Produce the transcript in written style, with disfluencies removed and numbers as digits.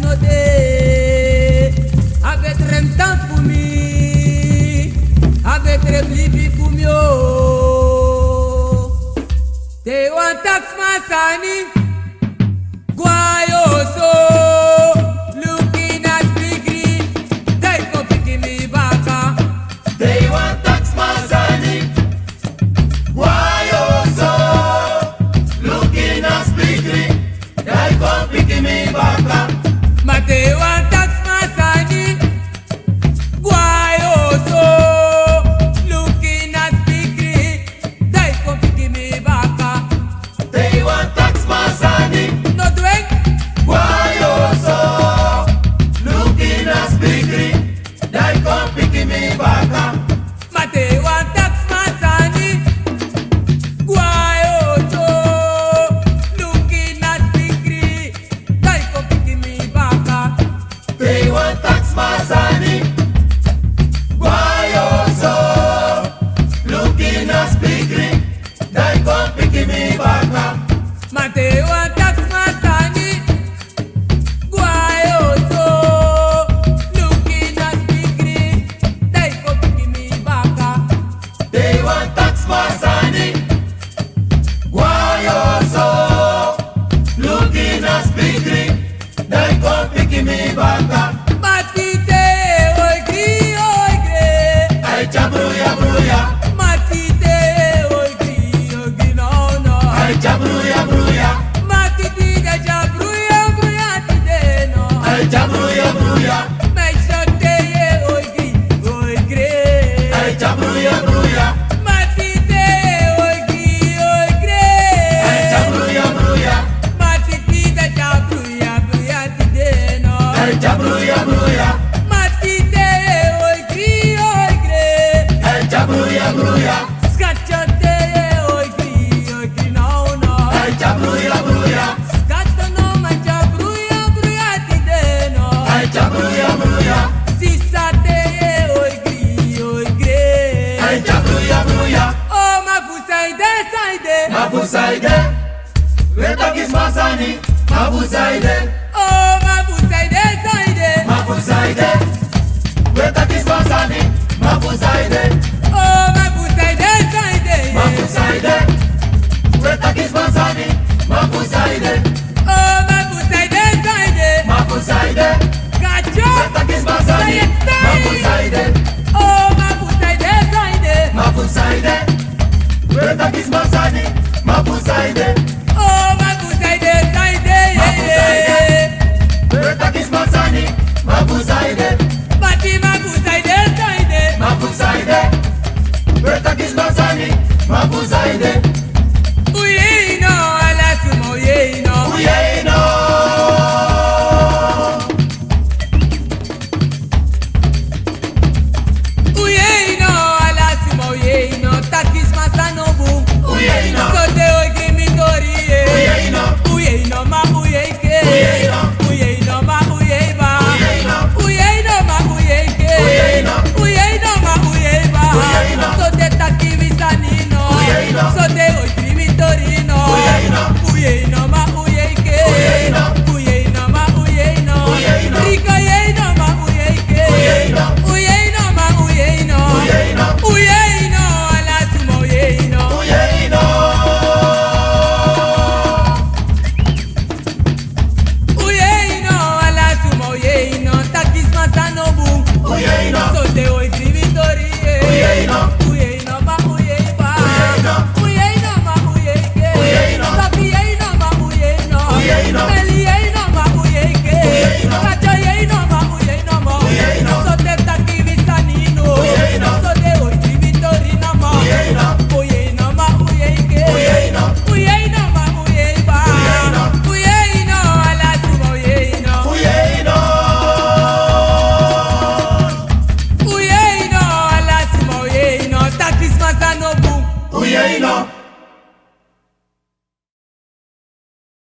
node avec rem temps pour mi avec rem libi pour mio te want tax masani guayo so looking at bigri they go picking me baka They want tax masani Guayo so looking as bigri They come picking me baka Mate want tax masani guayo so looking at bigri they go picking me baka They want tax masani no drink Guayo so looking as bigri They come picking me baka Mate want tax masani guayo so looking at bigri they go picking me baka They want tax masani Guayo so looking as bigri They come picking me baka Mate want tax masani guayo so looking at bigri they go picking me baka They want tax masani Guayo so looking as bigri They come picking me baka Matite oy gre Ay chabruya bruya Matite oy no no Ay chabruya bruya Matiti da jabruya bruya tide no Ay chabruya bruya Me shote oy gre Ay chabruya bruya Matite oy gre Ay chabruya bruya Matiti da jabruya bruya tide no Ay chabruya bruya Matite oy gre Ay chabruya bruya Scacciate oy no no Ay chabruya bruya Scatto no mangia bruya bruya tide no Ay chabruya bruya Sisate oy gre Ay chabruya bruya Oh ma fusaide saide Mafusaide Weta kis masani Mafusaide Oh ma fusaide saide Mafusaide Weta kis masani Mafusaide Oh ma fusaide saide Mafusaide Weta kis masani Mafusaide Oh ma fusaide saide Mafusaide Gacho Weta kis masani Mafusaide Oh ma fusaide saide Mafusaide Weta kis masani Mafusaide Oh ma fusaide saide Weta kis masani Mafusaide Bati ma fusaide saide Mafusaide Weta kis masani Mafusaide